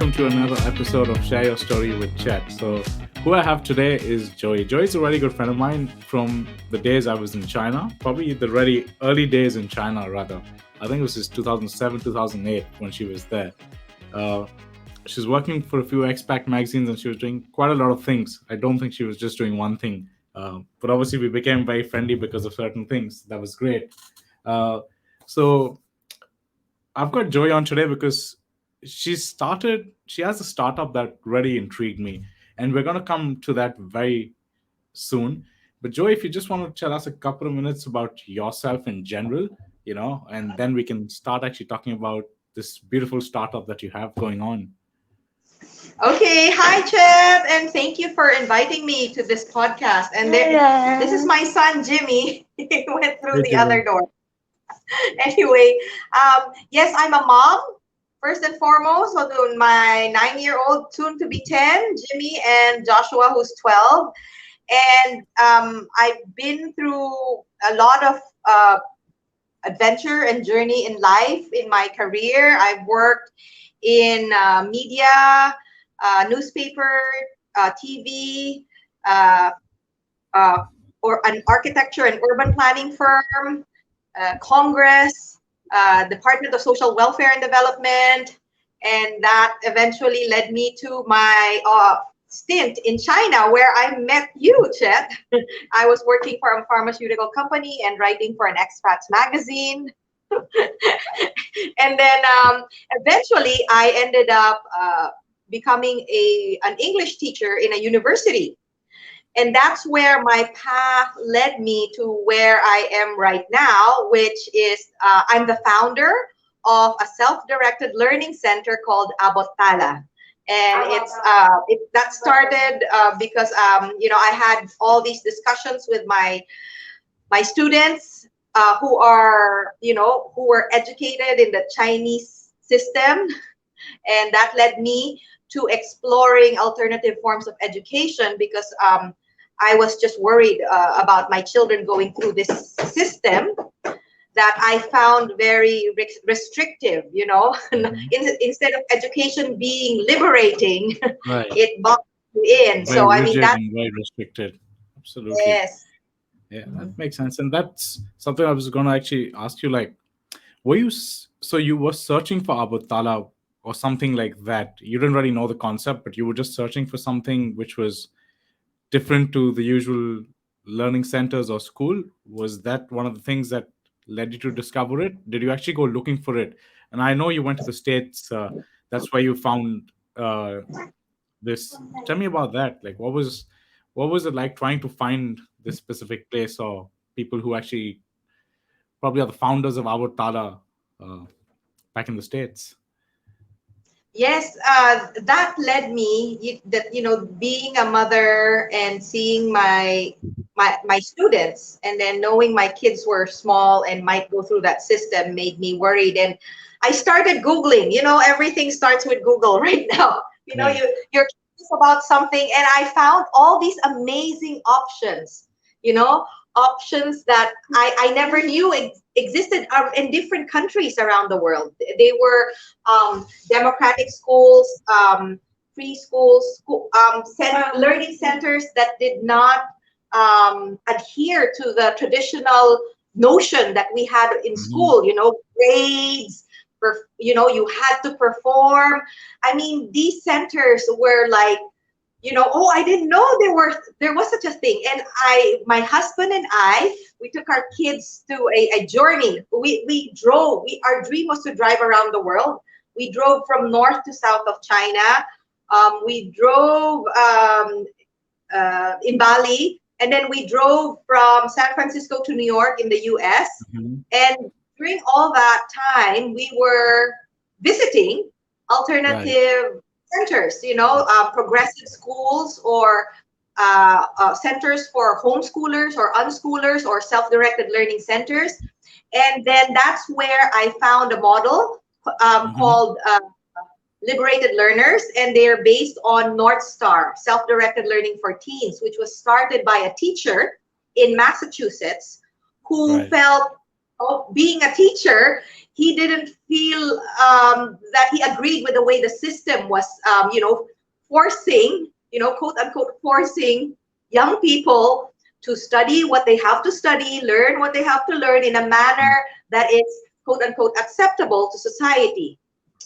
welcome to another episode of Share Your Story with Chet. So, who I have today is Joei. Joey is a really good friend of mine from the days I was in China, probably the really early days in China, rather. I think it was just 2007, 2008 when she was there. She's working for a few expat magazines and she was doing quite a lot of things. I don't think she was just doing one thing. But obviously, we became very friendly because of certain things. That was great. So, I've got Joy on today because she has a startup that really intrigued me. And we're going to come to that very soon. But Joy, if you just want to tell us a couple of minutes about yourself in general, and then we can start actually talking about this beautiful startup that you have going on. Okay, hi Chet, and thank you for inviting me to this podcast. And this is my son Jimmy. He went through Hey, the Jimmy. other door. Anyway, yes, I'm a mom first and foremost. So to my 9-year-old, soon to be 10, Jimmy, and Joshua, who's 12. And I've been through a lot of adventure and journey in life in my career. I've worked in media, newspaper, TV, uh, or an architecture and urban planning firm, Congress, Department of Social Welfare and Development, and that eventually led me to my stint in China, where I met you, Chet. I was working for a pharmaceutical company and writing for an expats magazine. And then eventually I ended up becoming an English teacher in a university. And that's where my path led me to where I am right now, which is I'm the founder of a self-directed learning center called Abot Tala. And that started because I had all these discussions with my students who were educated in the Chinese system, and that led me to exploring alternative forms of education because I was just worried about my children going through this system that I found very restrictive, Instead of education being liberating, Right. it boxed you in. Very So, I mean, rigid that's, and very restricted. Absolutely. yes. Yeah, that makes sense. And that's something I was going to actually ask you, like, so you were searching for Abot Tala or something like that. You didn't really know the concept, but you were just searching for something which was different to the usual learning centers or school. Was that one of the things that led you to discover it? Did you actually go looking for it? And I know you went to the States. That's where you found this. Tell me about that. Like, what was it like trying to find this specific place or people who actually probably are the founders of our Tala uh, back in the States? Yes, that led me that being a mother and seeing my students, and then knowing my kids were small and might go through that system made me worried. And I started Googling. Everything starts with Google right now. Yeah. You're curious about something, and I found all these amazing options. Options that I never knew existed in different countries around the world. They were democratic schools, free schools, learning centers that did not adhere to the traditional notion that we had in school. Grades. You had to perform. I mean, these centers were like, oh, I didn't know there was such a thing. And my husband and we took our kids to a journey. We drove. Our dream was to drive around the world. We drove from north to south of China. We drove in Bali, and then we drove from San Francisco to New York in the U.S. Mhm. And during all that time, we were visiting Right. alternative centers, progressive schools or centers for homeschoolers or unschoolers or self-directed learning centers. And then that's where I found a model Mhm. called Liberated Learners, and they're based on North Star, self-directed learning for teens, which was started by a teacher in Massachusetts who Right. felt being a teacher, he didn't feel that he agreed with the way the system was, forcing, quote unquote, forcing young people to study what they have to study, learn what they have to learn in a manner that is, quote unquote, acceptable to society.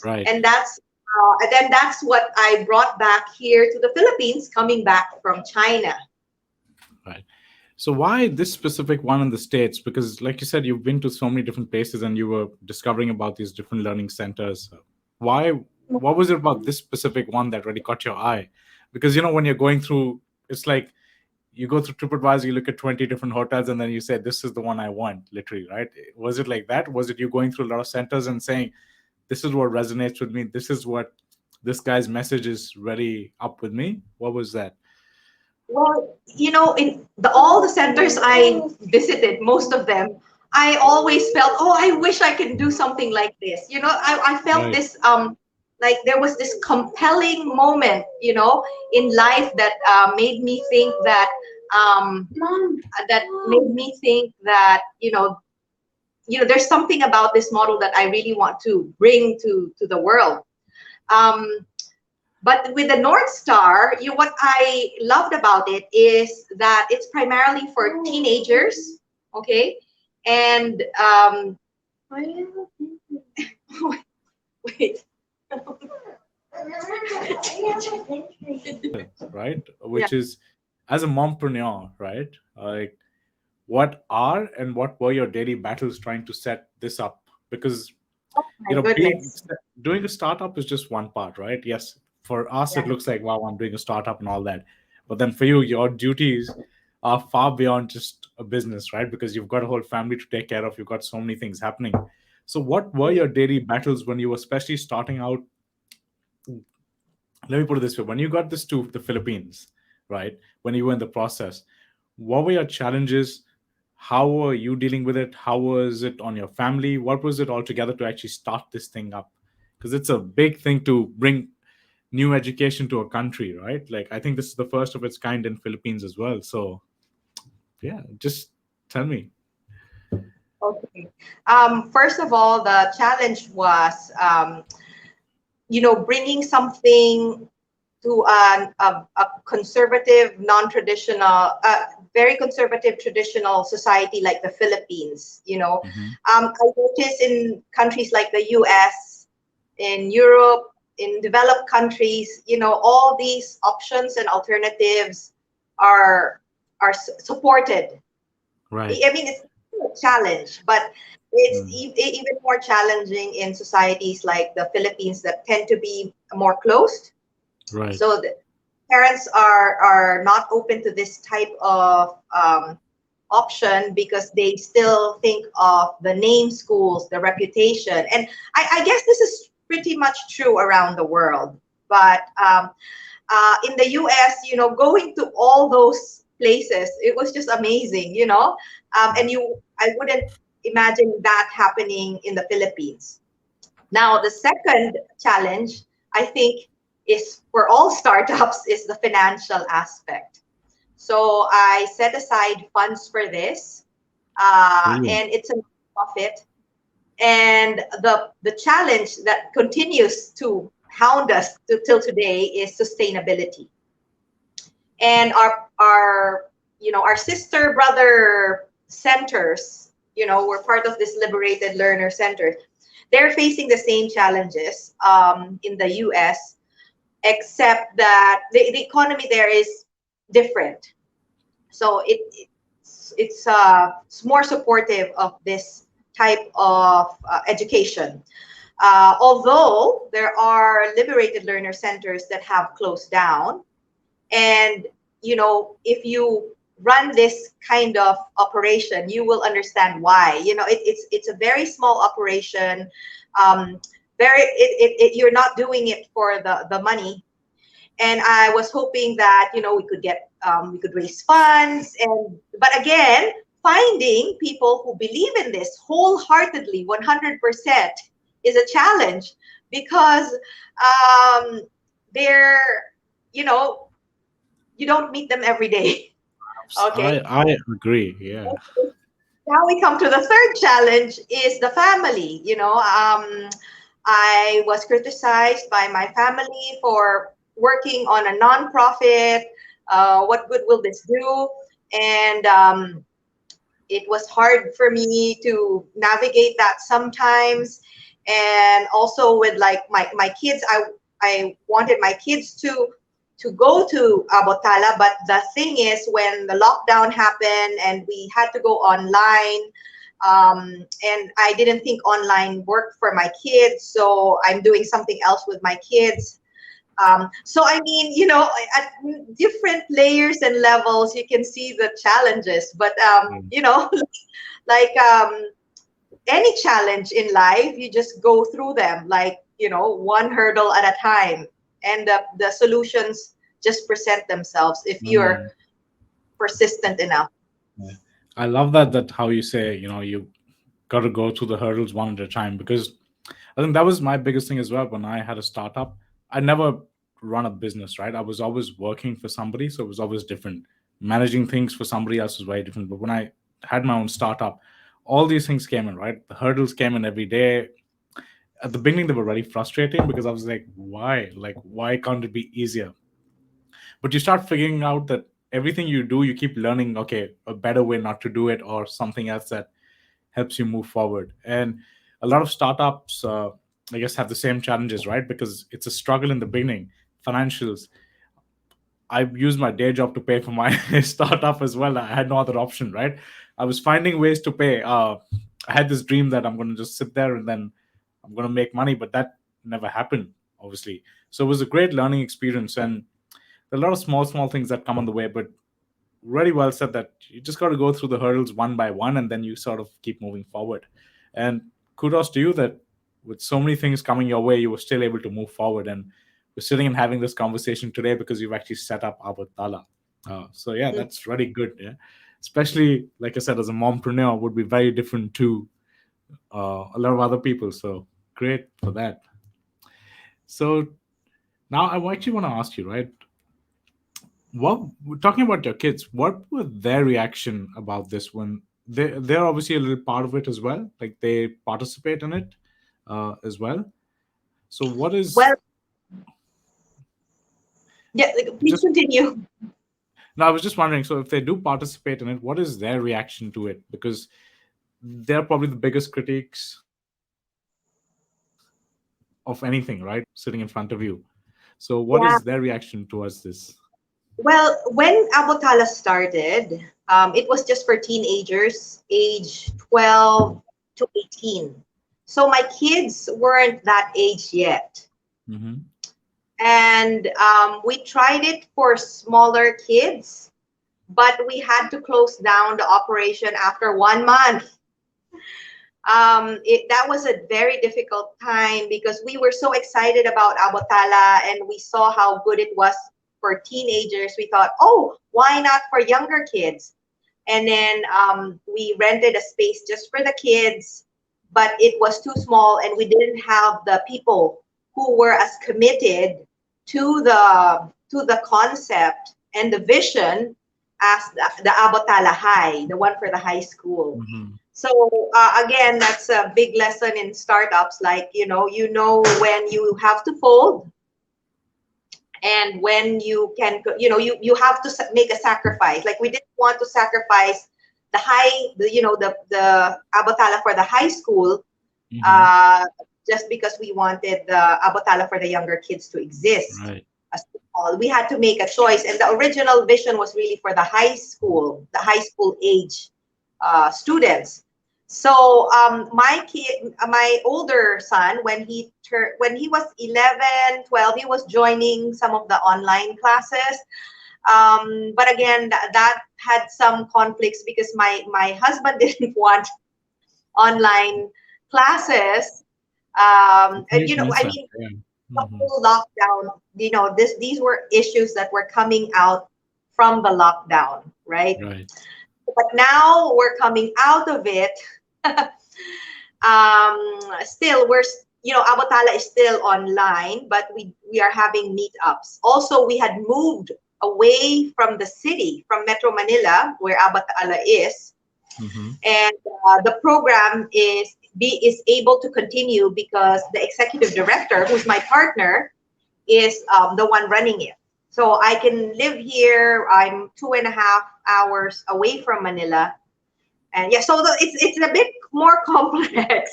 Right. And then that's what I brought back here to the Philippines, coming back from China. Right. So why this specific one in the States? Because like you said, you've been to so many different places and you were discovering about these different learning centers. Why, what was it about this specific one that really caught your eye? Because, when you're going through, it's like you go through TripAdvisor, you look at 20 different hotels and then you say, this is the one I want, literally, right? Was it like that? Was it you going through a lot of centers and saying, this is what resonates with me. This is what this guy's message is really up with me. What was that? Well, in all the centers I visited, most of them, I always felt, oh, I wish I could do something like this. I felt Right. this, like there was this compelling moment, in life that made me think that, there's something about this model that I really want to bring to the world. Um, but with the North Star, what I loved about it is that it's primarily for teenagers, okay? And wait. Right, Yeah. which is as a mompreneur, right? Like, what are and what were your daily battles trying to set this up? Because My being goodness. doing a startup is just one part, right? Yes, for us it Yeah. looks like, wow, I'm doing a startup and all that, but then for you, your duties are far beyond just a business, right? Because you've got a whole family to take care of, you've got so many things happening. So what were your daily battles when you were especially starting out? Let me put it this way: when you got this to the Philippines, right, when you were in the process, what were your challenges? How were you dealing with it? How was it on your family? What was it altogether to actually start this thing up? Because it's a big thing to bring new education to a country, right? Like, I think this is the first of its kind in Philippines as well. So yeah, just tell me. Okay. First of all, the challenge was, bringing something to a conservative, non-traditional, very conservative, traditional society like the Philippines. Hmm. I notice in countries like the U.S., in Europe, in developed countries, all these options and alternatives are supported. Right. I mean, it's a challenge, but it's Mm. even more challenging in societies like the Philippines that tend to be more closed. Right. So the parents are not open to this type of option because they still think of the name schools, the reputation, and I guess this is pretty much true around the world. But in the US, going to all those places, it was just amazing, Mm. and I wouldn't imagine that happening in the Philippines. Now, the second challenge, I think, is for all startups is the financial aspect. So I set aside funds for this, Brilliant. and it's a profit. And the challenge that continues to hound us till today is sustainability. And our sister brother centers, we're part of this liberated learner center. They're facing the same challenges in the US, except that the economy there is different. So it's more supportive of this type of education. Although there are liberated learner centers that have closed down, and if you run this kind of operation, you will understand why. It's a very small operation. You're not doing it for the money. And I was hoping that we could raise funds, but again, finding people who believe in this wholeheartedly, 100%, is a challenge because um, they're you know you don't meet them every day. Okay. I agree. Yeah. Now we come to the third challenge is the family. I was criticized by my family for working on a nonprofit. What good will this do? And it was hard for me to navigate that sometimes. And also with like my kids, I wanted my kids to go to Abot, but the thing is when the lockdown happened and we had to go online, and I didn't think online worked for my kids, so I'm doing something else with my kids. So I mean, at different layers and levels, you can see the challenges. But Mm. like any challenge in life, you just go through them, like one hurdle at a time, and the solutions just present themselves if you're Mm. persistent enough. Yeah. I love that how you say, you got to go through the hurdles one at a time, because I think that was my biggest thing as well when I had a startup. I never run a business, right? I was always working for somebody, so it was always different. Managing things for somebody else was very different. But when I had my own startup, all these things came in, right? The hurdles came in every day. At the beginning, they were very frustrating because I was like, why? Like, why can't it be easier? But you start figuring out that everything you do, you keep learning, okay, a better way not to do it, or something else that helps you move forward. And a lot of startups, I guess, have the same challenges, right? Because it's a struggle in the beginning. Financials. I used my day job to pay for my startup as well. I had no other option, right? I was finding ways to pay. I had this dream that I'm going to just sit there and then I'm going to make money, but that never happened, obviously. So it was a great learning experience, and there are a lot of small things that come on the way, but really well said that you just got to go through the hurdles one by one, and then you sort of keep moving forward. And kudos to you that with so many things coming your way, you were still able to move forward. And we're sitting and having this conversation today because you've actually set up Abot Tala. So yeah, Mm. that's really good. Yeah, especially like I said, as a mompreneur, would be very different to a lot of other people. So great for that. So now I actually want to ask you, right? What, talking about your kids, what were their reaction about this when they're obviously a little part of it as well, like they participate in it as well. So what is Well, yeah, like, please just continue. now I was just wondering, so if they do participate in it, what is their reaction to it? Because they're probably the biggest critiques of anything, right, sitting in front of you. So what Yeah. is their reaction towards this? Well, when Abotala started, it was just for teenagers, age 12 to 18. So my kids weren't that age yet. Hmm. And we tried it for smaller kids, but we had to close down the operation after 1 month. That was a very difficult time because we were so excited about Abotala and we saw how good it was for teenagers. We thought, oh, why not for younger kids? And then we rented a space just for the kids, but it was too small and we didn't have the people who were as committed to the concept and the vision as the Abotala High, the one for the high school. Hmm. So again, that's a big lesson in startups. Like when you have to fold, and when you can, you have to make a sacrifice. Like we didn't want to sacrifice the Abotala for the high school, Hmm. uh, just because we wanted the Abotala for the younger kids to exist. Right. As all, we had to make a choice, and the original vision was really for the high school age students. So my older son, when he was 11, 12, he was joining some of the online classes. But again, that had some conflicts because my husband didn't want online classes. And It makes I sense. mean, Yeah. the Hmm. whole lockdown, these were issues that were coming out from the lockdown, right? Right. But now we're coming out of it. Still, Abotala is still online, but we are having meetups. Also, we had moved away from the city, from Metro Manila, where Abotala is, Mm-hmm. And the program is able to continue because the executive director, who's my partner, is the one running it. So I can live here. I'm 2.5 hours away from Manila, and yeah, so it's a bit more complex.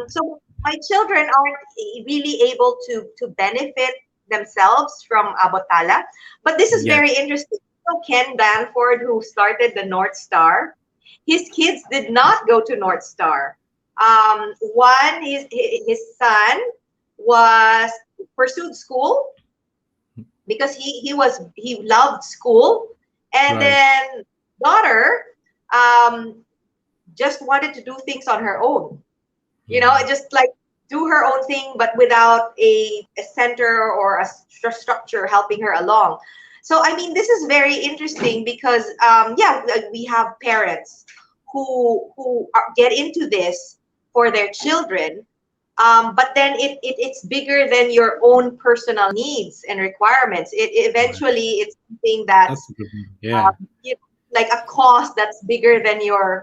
So my children aren't really able to benefit themselves from Abot, but this is Yes. very interesting. So Ken Danford, who started the North Star, his kids did not go to North Star. One, his son was pursued school because he loved school, and Right. then daughter um, just wanted to do things on her own. Mm. Just like do her own thing, but without a center or a structure helping her along. So, I mean, this is very interesting because, yeah, we have parents get into this for their children, but then it's bigger than your own personal needs and requirements. Right. Eventually it's something That's that's a good one. Yeah. like a cost that's bigger than Mm.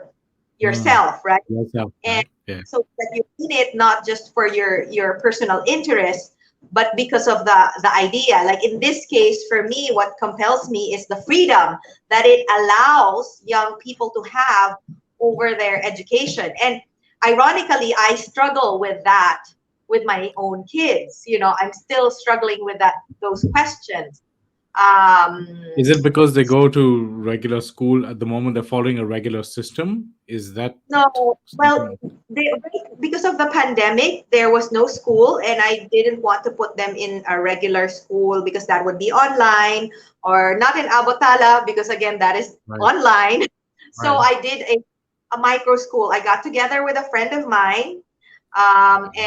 yourself, right? Yourself, And right? Yeah. so that you're in it not just for your personal interest, but because of the idea. Like in this case, for me, what compels me is the freedom that it allows young people to have over their education. And ironically, I struggle with that with my own kids. I'm still struggling with those questions. um Is it because they go to regular school at the moment? They're following a regular system. Is that No, well, something? because of the pandemic, there was no school, and I didn't want to put them in a regular school because that would be online, or not in Abotala because again that is Right. online. So Right. I did a micro school. I got together with a friend of mine,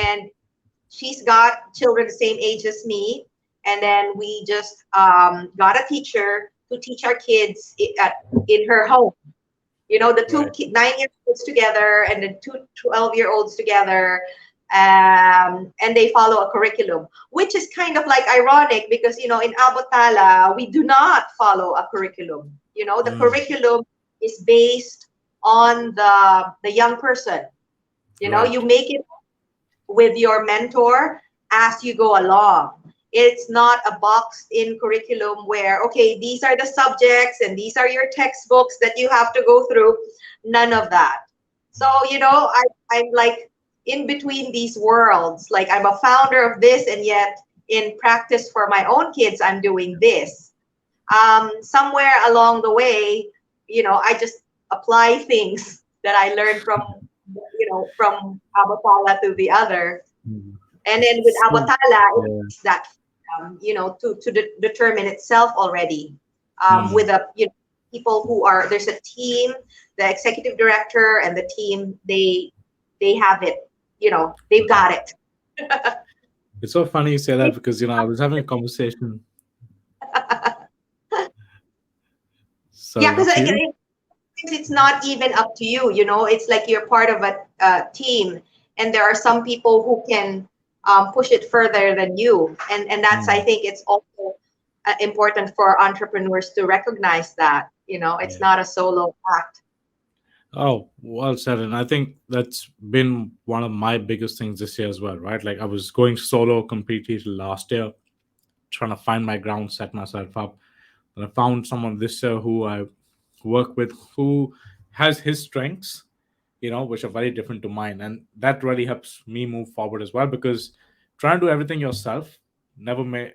and she's got children the same age as me, and then we just got a teacher to teach our kids in her home. The two Right. 9-year-olds together and the two 12-year-olds together, and they follow a curriculum, which is kind of like ironic because in Abotala we do not follow a curriculum. The Mm. curriculum is based on the young person. Right. You make it with your mentor as you go along. It's not a boxed in curriculum where, okay, these are the subjects and these are your textbooks that you have to go through. None of that. So, I'm like in between these worlds. Like I'm a founder of this, and yet in practice for my own kids, I'm doing this. Somewhere along the way, I just apply things that I learned from Abotala to the other. Mm. And then with So, Abotala, yeah. it's that to determine itself already. With Mm. people who are there's a team, the executive director and the team, they have it. They've Right. got it. It's so funny you say that because I was having a conversation. Yeah, Sorry, because after you. it's not even up to you. It's like you're part of a team, and there are some people who can push it further than you, and that's, I Mm. think, it's also important for entrepreneurs to recognize that it's Yeah. not a solo act. Oh, well said. And I think that's been one of my biggest things this year as well, right? Like I was going solo completely till last year, trying to find my ground, set myself up. And I found someone this year who I work with who has his strengths, which are very different to mine. And that really helps me move forward as well because trying to do everything yourself never may.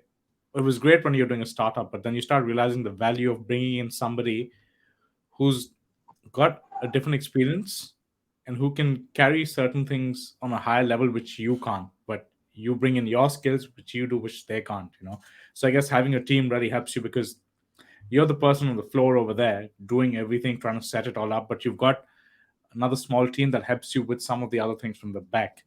It was great when you're doing a startup, but then you start realizing the value of bringing in somebody who's got a different experience and who can carry certain things on a higher level which you can't, but you bring in your skills which you do which they can't. So I guess having a team really helps you because you're the person on the floor over there doing everything, trying to set it all up, but you've got another small team that helps you with some of the other things from the back.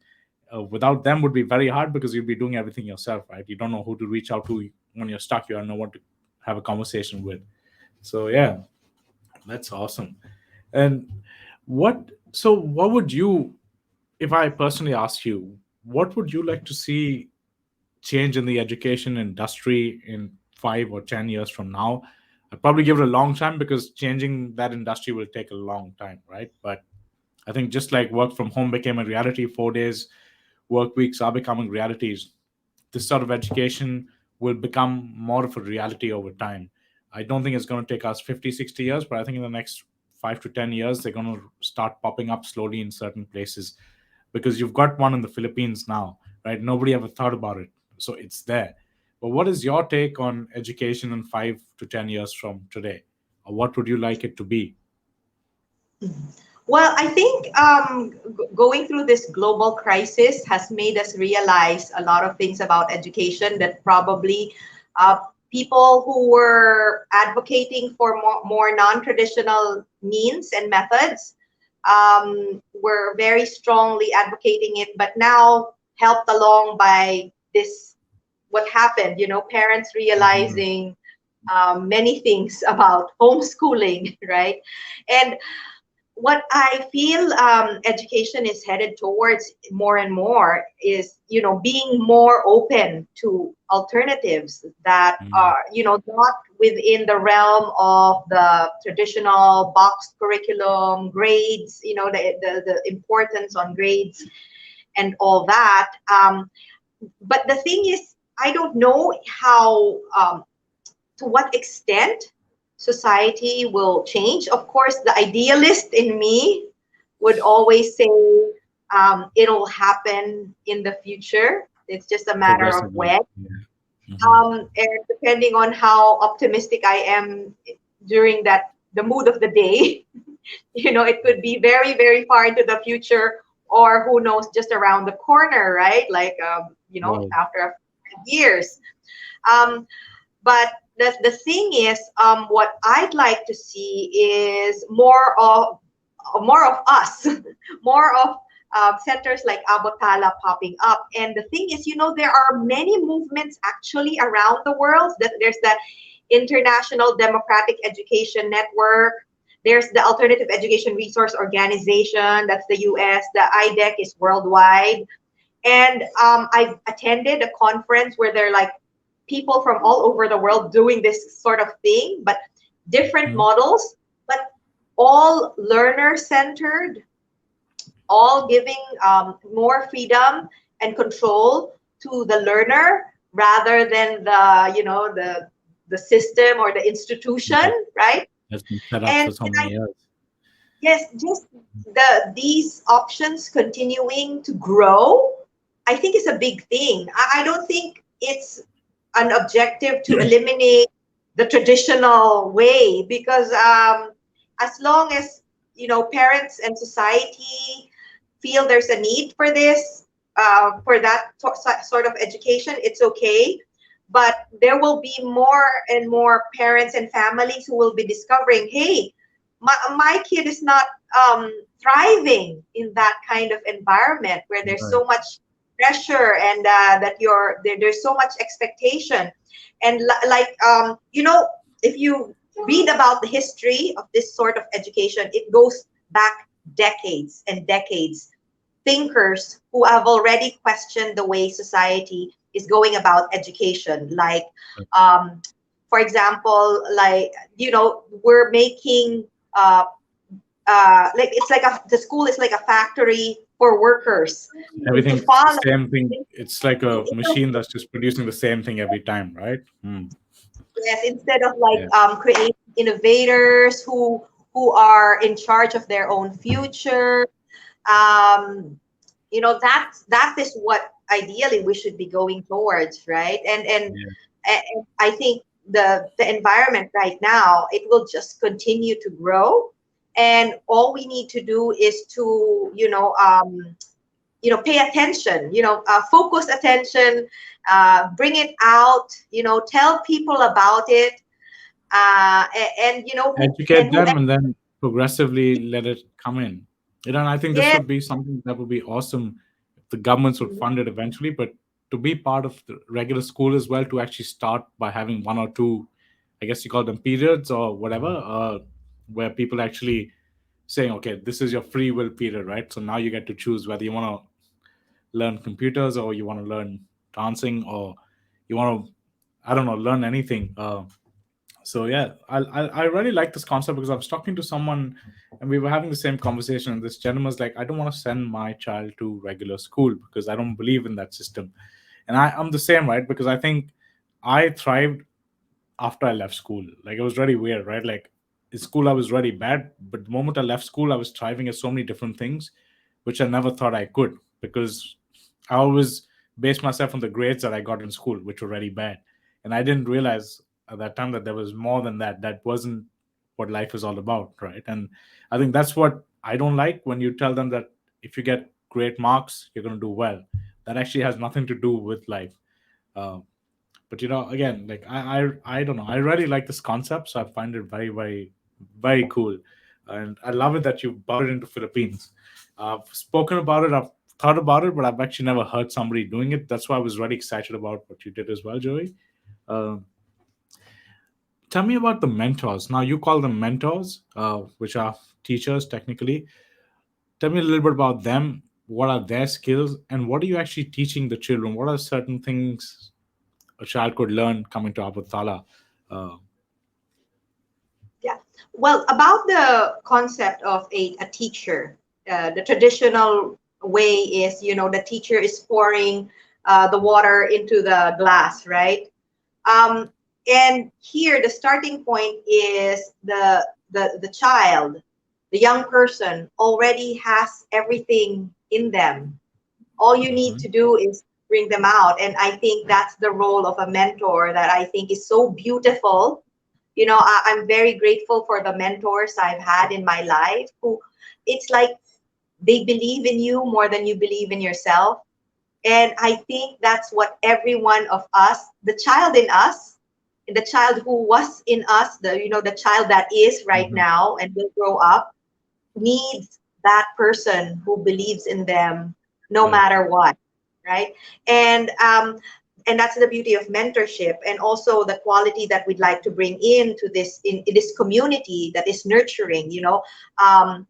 Without them would be very hard because you'd be doing everything yourself, right? You don't know who to reach out to when you're stuck. You don't know what to have a conversation with. So yeah, that's awesome. And what would you, if I personally ask you, what would you like to see change in the education industry in 5 or 10 years from now? I'd probably give it a long time because changing that industry will take a long time, right? But I think just like work from home became a reality, 4 days work weeks are becoming realities. This sort of education will become more of a reality over time. I don't think it's going to take us 50, 60 years, but I think in the next 5 to 10 years, they're going to start popping up slowly in certain places because you've got one in the Philippines now, right? Nobody ever thought about it. So it's there. But what is your take on education in 5 to 10 years from today? Or what would you like it to be? Well, I think going through this global crisis has made us realize a lot of things about education that probably uh, people who were advocating for more non-traditional means and methods were very strongly advocating it, but now helped along by this, what happened, parents Mhm. realizing many things about homeschooling, right? And what I feel education is headed towards more and more is, being more open to alternatives that Mm. are, not within the realm of the traditional boxed curriculum, grades, the importance on grades and all that. But the thing is, I don't know how to what extent society will change. Of course, the idealist in me would always say it'll happen in the future. It's just a matter of Progressively. when. Yeah. Hmm. And depending on how optimistic I am during the mood of the day, it could be very, very far into the future, or who knows, just around the corner, right? Like, Right. after a few years. Um, but the thing is, what I'd like to see is more of us, more of centers like Abot Tala popping up. And the thing is, there are many movements actually around the world. That there's the International Democratic Education Network. There's the Alternative Education Resource Organization. That's the US. The IDEC is worldwide. And I've attended a conference where they're like people from all over the world doing this sort of thing, but different Mhm. models, but all learner centered, all giving more freedom and control to the learner rather than the system or the institution, Right. right? That's been set up And for so many years. yes, just these options continuing to grow, I think is a big thing. I don't think it's an objective to eliminate the traditional way because as long as parents and society feel there's a need for this, for that sort of education, it's okay. But there will be more and more parents and families who will be discovering, hey, my kid is not thriving in that kind of environment where there's Right. so much pressure and that there's so much expectation. And if you read about the history of this sort of education, it goes back decades and decades. Thinkers who have already questioned the way society is going about education, like um, for example, like we're making like it's like the school is like a factory for workers to Everything's the follow. same thing. It's like a machine that's just producing the same thing every time, right? Hmm. Yes, instead of like Yeah. creating innovators who are in charge of their own future. um that is what ideally we should be going towards, right? Yeah. And I think the environment right now, it will just continue to grow, and all we need to do is to pay attention, focus attention, bring it out, tell people about it, and Educate who. them and then progressively let it come in. And I think this Yeah. would be something that would be awesome if the governments would fund it eventually. But to be part of the regular school as well, to actually start by having one or two, I guess you call them periods or whatever, where people actually saying, okay, this is your free will period, right? So now you get to choose whether you want to learn computers or you want to learn dancing or you want to, I don't know, learn anything. So yeah, I really like this concept because I was talking to someone and we were having the same conversation, and this gentleman was like, I don't want to send my child to regular school because I don't believe in that system. And I'm the same, right? Because I think I thrived after I left school. Like it was really weird, right? Like in school I was really bad, but the moment I left school, I was thriving at so many different things, which I never thought I could because I always based myself on the grades that I got in school, which were really bad. And I didn't realize at that time that there was more than that. That wasn't what life is all about, right? And I think that's what I don't like when you tell them that if you get great marks, you're going to do well. That actually has nothing to do with life. Um, but again, like I don't know, I really like this concept, so I find it very very very cool, and I love it that you brought it into Philippines. I've spoken about it, I've thought about it, but I've actually never heard somebody doing it. That's why I was really excited about what you did as well, Joey. um, Tell me about the mentors. Now you call them mentors, which are teachers technically. Tell me a little bit about them. What are their skills, and what are you actually teaching the children? What are certain things a child could learn coming to Abot Tala? Uh, Yeah. Well, about the concept of a teacher, the traditional way is, the teacher is pouring the water into the glass, right? Um, and here, the starting point is the child, the young person already has everything in them. All you need mhm. to do is bring them out. And I think that's the role of a mentor that I think is so beautiful. I'm very grateful for the mentors I've had in my life who it's like they believe in you more than you believe in yourself. And I think that's what every one of us, the child in us, the child who was in us, the child that is right Mhm. now and will grow up, needs that person who believes in them no Very true. matter what, right? And that's the beauty of mentorship, and also the quality that we'd like to bring into in this community that is nurturing. Um,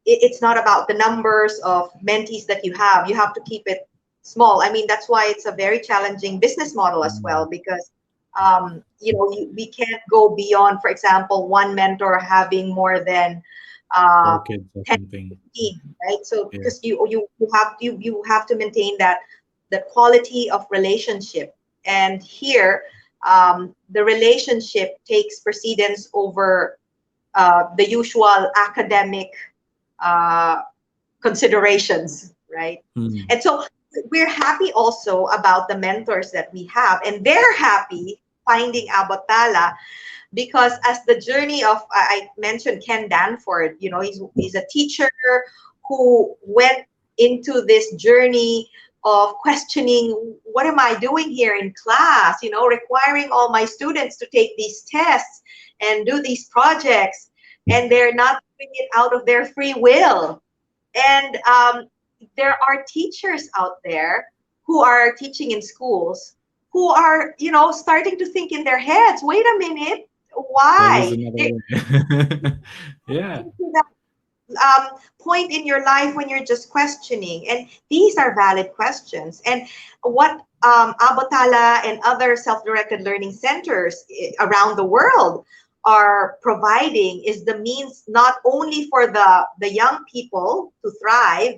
it's not about the numbers of mentees that you have. You have to keep it small. I mean, that's why it's a very challenging business model as Mm. well, because we can't go beyond, for example, one mentor having more than uh, Four kids or 10 something. 15, right? So Yeah. because you have to maintain that the quality of relationship, and here the relationship takes precedence over the usual academic uh, considerations, right? Mm. And so we're happy also about the mentors that we have, and they're happy finding Abotala because as the journey of I mentioned Ken Danford, he's a teacher who went into this journey of questioning what am I doing here in class, requiring all my students to take these tests and do these projects, and they're not doing it out of their free will. And there are teachers out there who are teaching in schools who are, starting to think in their heads, wait a minute, There is why? another They're way. Yeah. into that point in your life when you're just questioning. And these are valid questions. And what Abotala and other self-directed learning centers around the world are providing is the means not only for the young people to thrive,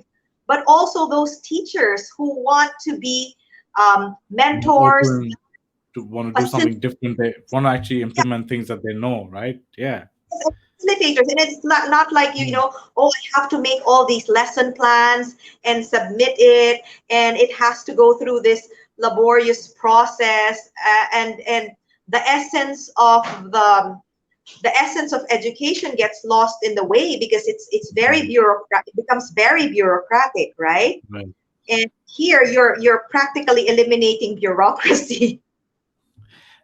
but also those teachers who want to be More mentors, open to want to do facilitators. something different. They want to actually implement things that they know, right? Yeah. Facilitators, and it's not like Mm. oh, I have to make all these lesson plans and submit it, and it has to go through this laborious process, and the essence of the essence of education gets lost in the way because it's very Right. bureaucratic. It becomes very bureaucratic, right? Right. And here you're practically eliminating bureaucracy.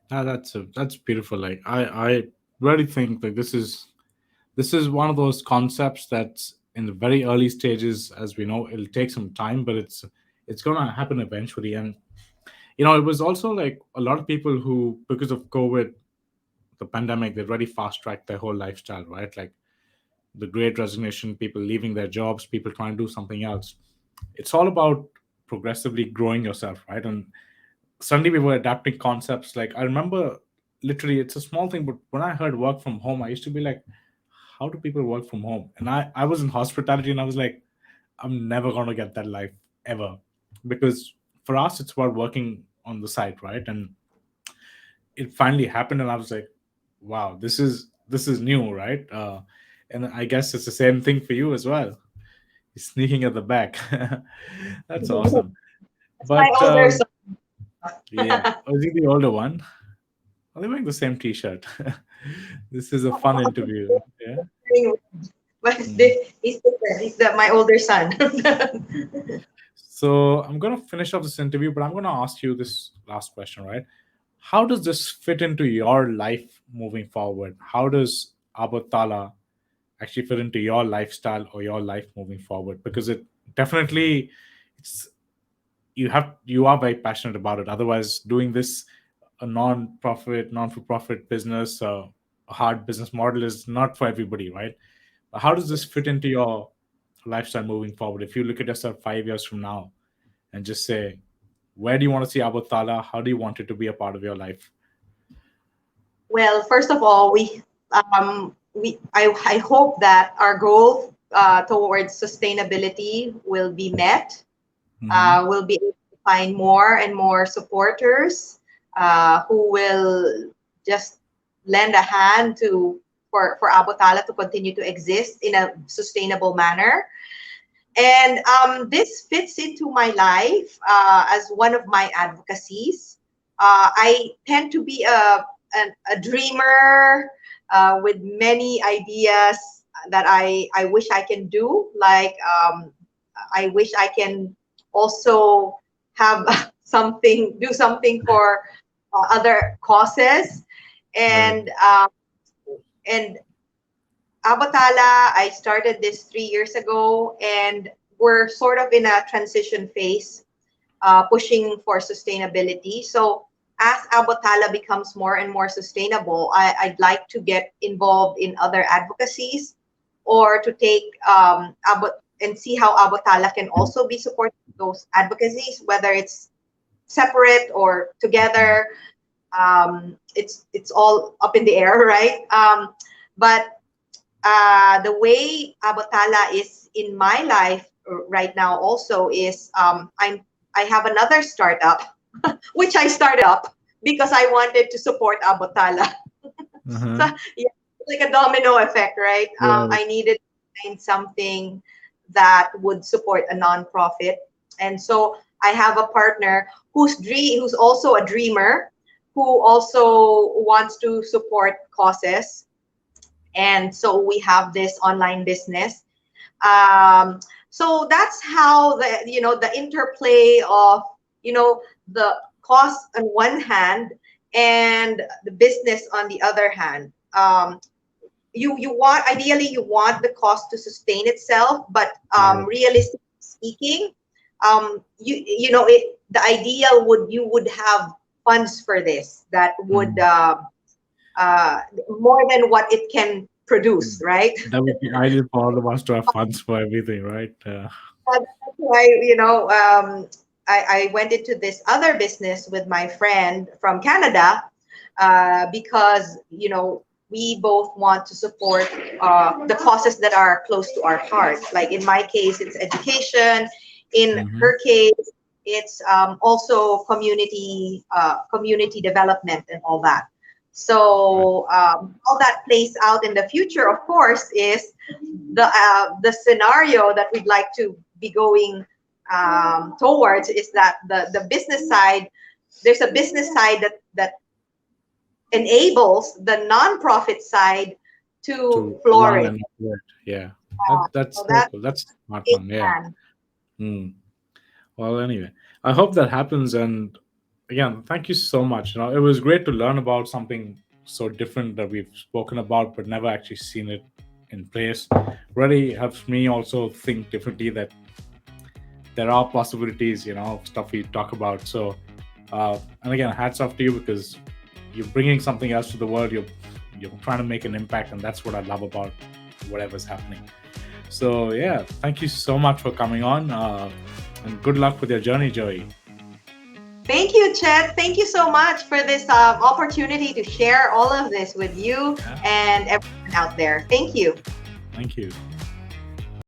That's beautiful. Like I really think like this is one of those concepts that's in the very early stages. As we know, it'll take some time, but it's gonna happen eventually. And it was also like a lot of people who, because of COVID, the pandemic, they really fast tracked their whole lifestyle, right? Like the great resignation, people leaving their jobs, people trying to do something else. It's all about progressively growing yourself, right? And suddenly we were adapting concepts. Like I remember literally, it's a small thing, but when I heard work from home, I used to be like, how do people work from home? And I was in hospitality, and I was like, I'm never going to get that life ever, because for us it's about working on the site, right? And it finally happened, and I was like, wow, this is new, right? And I guess it's the same thing for you as well. He's sneaking at the back. That's awesome. That's my But older son. yeah, was he the older one? Are they wearing the same T-shirt? This is a fun interview. Yeah. But Mm. he's different. He's my older son. So I'm gonna finish off this interview, but I'm gonna ask you this last question, right? How does this fit into your life moving forward? How does Abot Tala actually fit into your lifestyle or your life moving forward? Because it definitely, it's, you are very passionate about it. Otherwise, doing this a non-profit, non-for-profit business, a hard business model is not for everybody, right? But how does this fit into your lifestyle moving forward? If you look at yourself 5 years from now and just say, where do you want to see Abot Tala? How do you want it to be a part of your life? Well, first of all, I hope that our goal towards sustainability will be met. Mm-hmm. We'll be able to find more and more supporters who will just lend a hand for Abotala to continue to exist in a sustainable manner. And this fits into my life as one of my advocacies. I tend to be a dreamer with many ideas that I wish I can do. Like I wish I can also have do something for other causes. Right. And and Abatala, I started this 3 years ago, and we're sort of in a transition phase, pushing for sustainability. So as Abatala becomes more and more sustainable, I'd like to get involved in other advocacies, or to take Abot and see how Abatala can also be supporting those advocacies, whether it's separate or Mm. together. It's all up in the air, right? But the way Abotala is in my life right now also is I have another startup which I started up because I wanted to support Abotala. So Uh-huh. yeah, it's like a domino effect, right? Right. I needed to find something that would support a nonprofit, and so I have a partner who's also a dreamer, who also wants to support causes, and so we have this online business. So that's how the interplay of the cost on one hand and the business on the other hand. You want, ideally you want the cost to sustain itself, but Right. realistically speaking, the ideal would you would have funds for this that would Mm. more than what it can produce, Mm. right? That would be ideal for all of us to have funds for everything, right? That's why, I went into this other business with my friend from Canada, because, we both want to support the causes that are close to our heart. Like in my case, it's education. In Mm-hmm. her case, it's also community development and all that. Right. So how that plays out in the future, of course, is the scenario that we'd like to be going towards is that the business side, there's a business side that enables the nonprofit side to To run flourish. and operate. Yeah. That's So so that's cool. That's a smart a one. Yeah. plan. Mm. Well, anyway, I hope that happens. And again, thank you so much. It was great to learn about something so different that we've spoken about, but never actually seen it in place. Really helps me also think differently, that there are possibilities, of stuff we talk about. So, and again, hats off to you, because you're bringing something else to the world. You're trying to make an impact, and that's what I love about whatever's happening. So, yeah, thank you so much for coming on, and good luck with your journey, Joey. Thank you, Chet. Thank you so much for this opportunity to share all of this with you Yeah. and everyone out there. Thank you. Thank you.